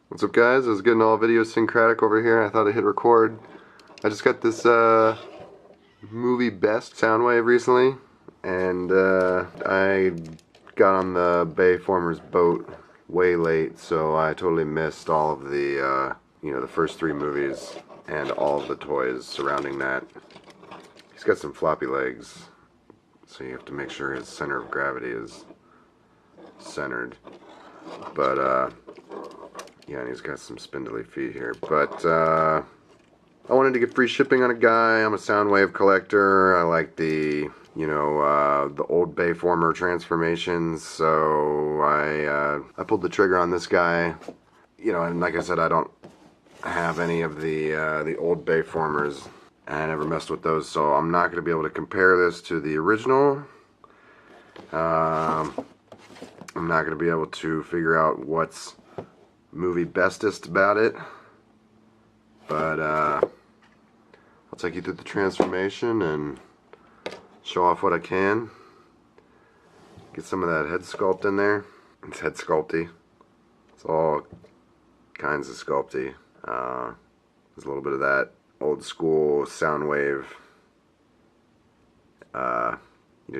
What's up, guys? I was getting all idiosyncratic over here. I thought I'd hit record. I just got this movie Best Soundwave recently, and I got on the Bayformers boat way late, so I totally missed all of the the first three movies and all of the toys surrounding that. He's got some floppy legs, so you have to make sure his center of gravity is centered. But yeah, and he's got some spindly feet here. But I wanted to get free shipping on a guy. I'm a Soundwave collector. I like the the old Bayformer transformations. So I pulled the trigger on this guy. And like I said, I don't have any of the old Bayformers. I never messed with those, so I'm not going to be able to compare this to the original. I'm not going to be able to figure out what's movie bestest about it, but I'll take you through the transformation and show off what I can. Get some of that head sculpt in there. It's head sculpty. It's all kinds of sculpty. There's a little bit of that old school Soundwave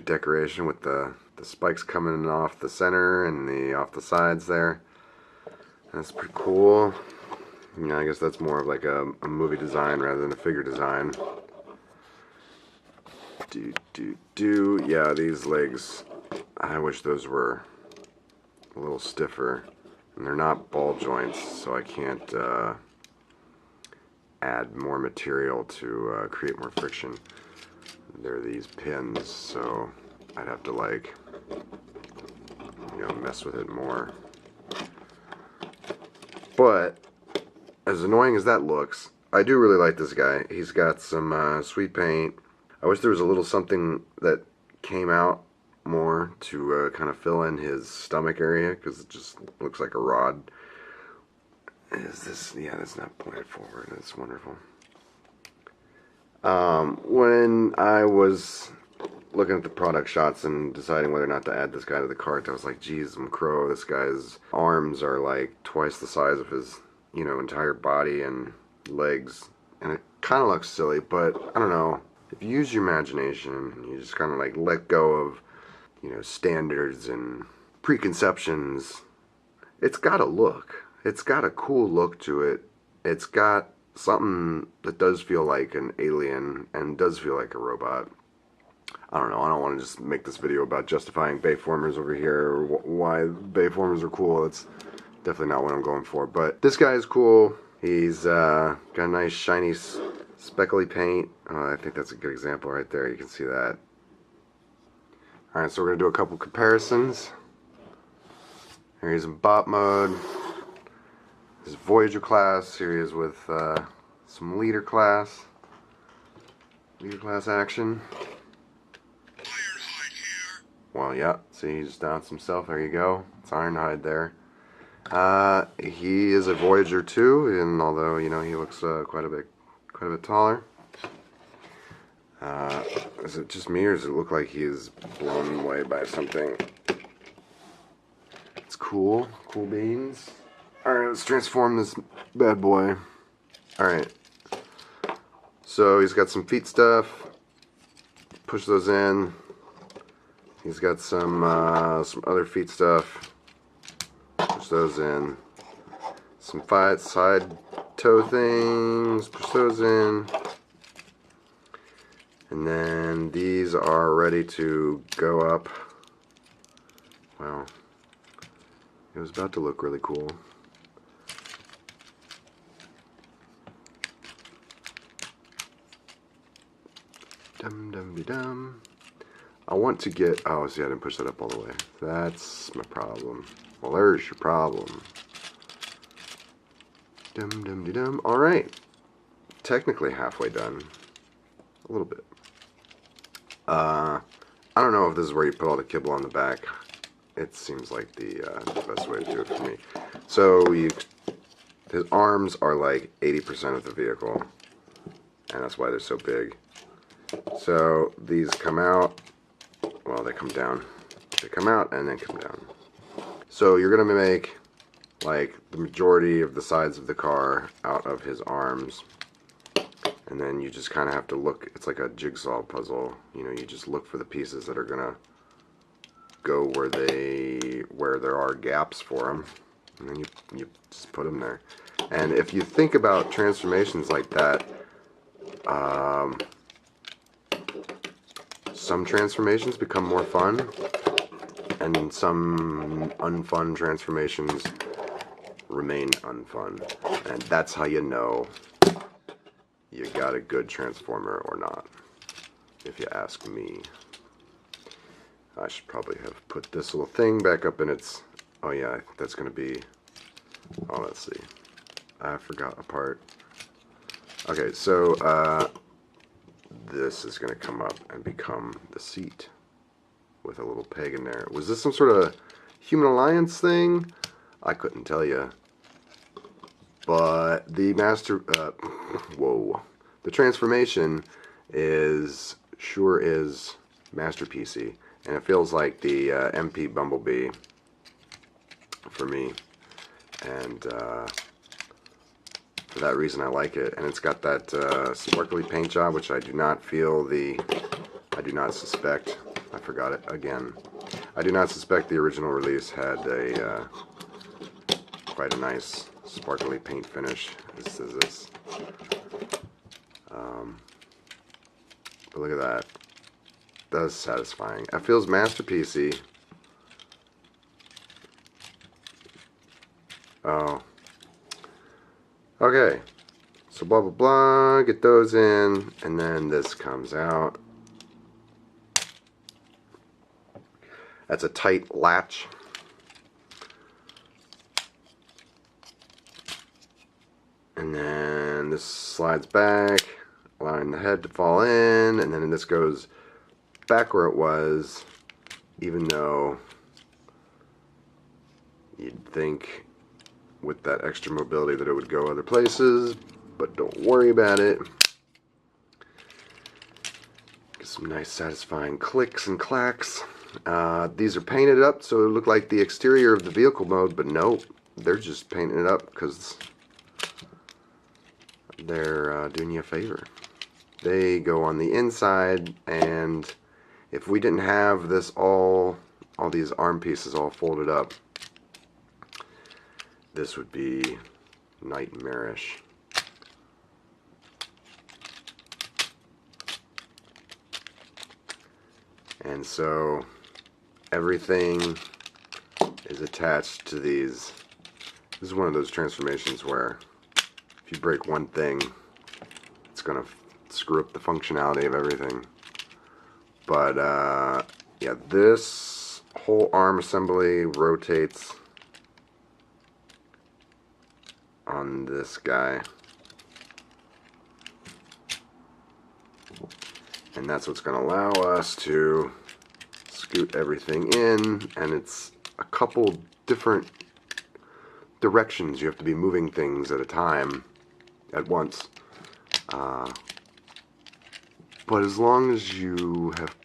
decoration with the spikes coming off the center and off the sides there. That's pretty cool. I guess that's more of like a movie design rather than a figure design. Yeah, these legs, I wish those were a little stiffer. And they're not ball joints, so I can't add more material to create more friction. They're these pins, so I'd have to mess with it more. But as annoying as that looks, I do really like this guy. He's got some sweet paint. I wish there was a little something that came out more to kind of fill in his stomach area, because it just looks like a rod. Is this? Yeah, that's not pointed forward. That's wonderful. When I was looking at the product shots and deciding whether or not to add this guy to the cart, I was like, geez, crow, this guy's arms are like twice the size of his, entire body and legs. And it kind of looks silly, but I don't know. If you use your imagination, you just kind of let go of, standards and preconceptions, it's got a look. It's got a cool look to it. It's got something that does feel like an alien and does feel like a robot. I don't know, I don't want to just make this video about justifying Bayformers over here or why Bayformers are cool. It's definitely not what I'm going for. But this guy is cool. He's got a nice shiny speckly paint. I think that's a good example right there. You can see that. Alright, so we're going to do a couple comparisons. Here he's in bot mode. This is Voyager class. Here he is with some leader class action. Well, yeah, see, he just announced himself. There you go. It's Ironhide there. He is a Voyager too, and although he looks quite a bit taller. Is it just me, or does it look like he's blown away by something? It's cool, cool beans. All right, let's transform this bad boy. All right. So he's got some feet stuff. Push those in. He's got some other feet stuff. Push those in. Some side toe things. Push those in. And then these are ready to go up. Wow. It was about to look really cool. Dum-dum-de-dum. I want to get... Oh, see, I didn't push that up all the way. That's my problem. Well, there's your problem. Dum-dum-de-dum. Alright. Technically halfway done. A little bit. I don't know if this is where you put all the kibble on the back. It seems like the best way to do it for me. So, his arms are like 80% of the vehicle. And that's why they're so big. So, these come out. Well, they come down. They come out and then come down. So you're going to make like the majority of the sides of the car out of his arms. And then you just kind of have to look. It's like a jigsaw puzzle. You know, you just look for the pieces that are gonna go where there are gaps for them, and then you just put them there. And if you think about transformations like that, some transformations become more fun, and some unfun transformations remain unfun. And that's how you know you got a good transformer or not, if you ask me. I should probably have put this little thing back up in its... Oh yeah, I think that's going to be... Oh, let's see. I forgot a part. Okay, so this is going to come up and become the seat with a little peg in there. Was this some sort of Human Alliance thing? I couldn't tell you. But the the transformation sure is masterpiecey, and it feels like the MP Bumblebee for me, and for that reason I like it. And it's got that sparkly paint job, which I do not suspect. I forgot it again. I do not suspect the original release had a quite a nice sparkly paint finish. This is this. But look at that. That's satisfying. It feels masterpiecey. Oh. Okay. So blah blah blah. Get those in, and then this comes out. That's a tight latch. And then this slides back, allowing the head to fall in, and then this goes back where it was, even though you'd think with that extra mobility that it would go other places, but don't worry about it. Get some nice satisfying clicks and clacks. These are painted up so it look like the exterior of the vehicle mode, but no, they're just painting it up because they're doing you a favor. They go on the inside, and if we didn't have this all these arm pieces all folded up, this would be nightmarish. And so everything is attached to these. This is one of those transformations where if you break one thing, it's gonna screw up the functionality of everything. But yeah, this whole arm assembly rotates on this guy, and that's what's going to allow us to scoot everything in. And it's a couple different directions. You have to be moving things at a time, at once. But as long as you have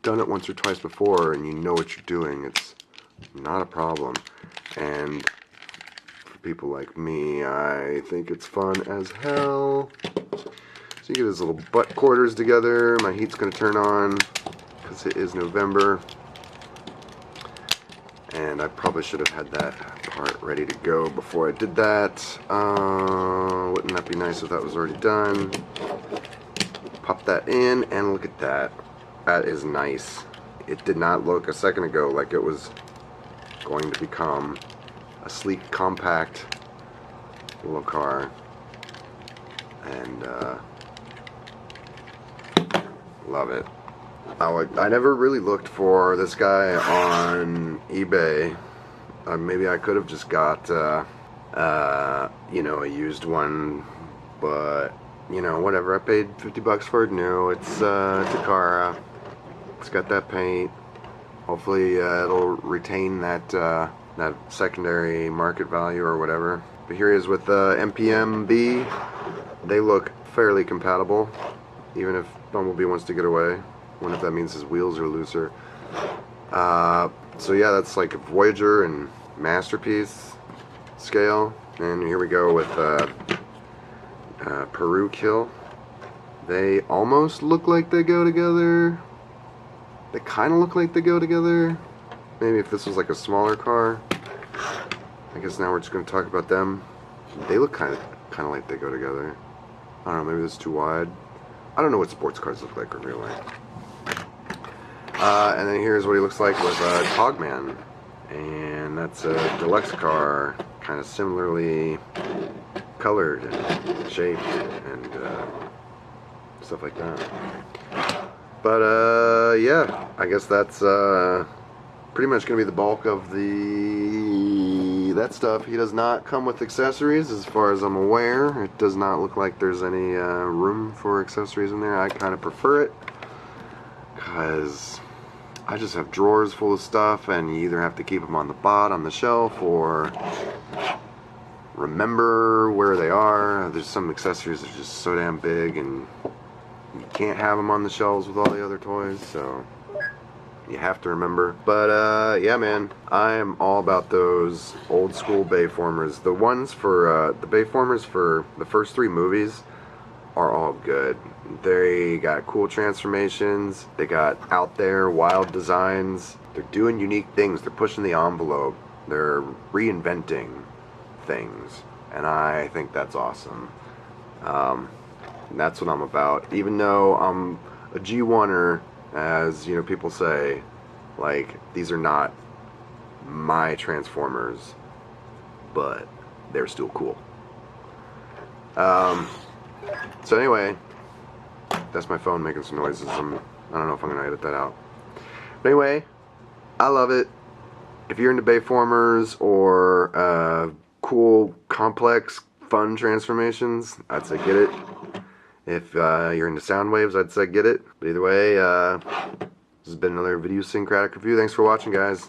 done it once or twice before and you know what you're doing, it's not a problem. And for people like me, I think it's fun as hell. So you get his little butt quarters together. My heat's going to turn on because it is November. And I probably should have had that part ready to go before I did that. Wouldn't that be nice if that was already done? Pop that in, and look at that. That is nice. It did not look a second ago like it was going to become a sleek, compact little car. And love it. I never really looked for this guy on eBay. Maybe I could have just got you know, a used one, but you know, whatever. I paid $50 for it new. It's Takara. It's got that paint. Hopefully it'll retain that that secondary market value or whatever. But here he is with MPM-B. They look fairly compatible, even if Bumblebee wants to get away. Wonder if that means his wheels are looser. So yeah, that's like a Voyager and Masterpiece. scale. And here we go with Peru Kill. They almost look like they go together. They kind of look like they go together. Maybe if this was like a smaller car. I guess now we're just going to talk about them. They look kind of like they go together. I don't know, maybe this is too wide. I don't know what sports cars look like in real life. And then here's what he looks like with Togman. And that's a deluxe car, kind of similarly colored and shaped and stuff like that. But yeah, I guess that's pretty much going to be the bulk of that stuff. He does not come with accessories as far as I'm aware. It does not look like there's any room for accessories in there. I kind of prefer it because I just have drawers full of stuff, and you either have to keep them on the shelf, or remember where they are. There's some accessories that are just so damn big, and you can't have them on the shelves with all the other toys, so you have to remember. But yeah, man, I am all about those old school Bayformers. The ones for the Bayformers for the first 3 movies are all good. They got cool transformations. They got out there wild designs. They're doing unique things. They're pushing the envelope. They're reinventing things, and I think that's awesome. And that's what I'm about. Even though I'm a G1er, as you know, people say, like, these are not my Transformers, but they're still cool. So anyway, that's my phone making some noises. I don't know if I'm gonna edit that out. But anyway, I love it. If you're into Bayformers or cool, complex, fun transformations, I'd say get it. If you're into Soundwaves, I'd say get it. But either way, this has been another Video Syncratic review. Thanks for watching, guys.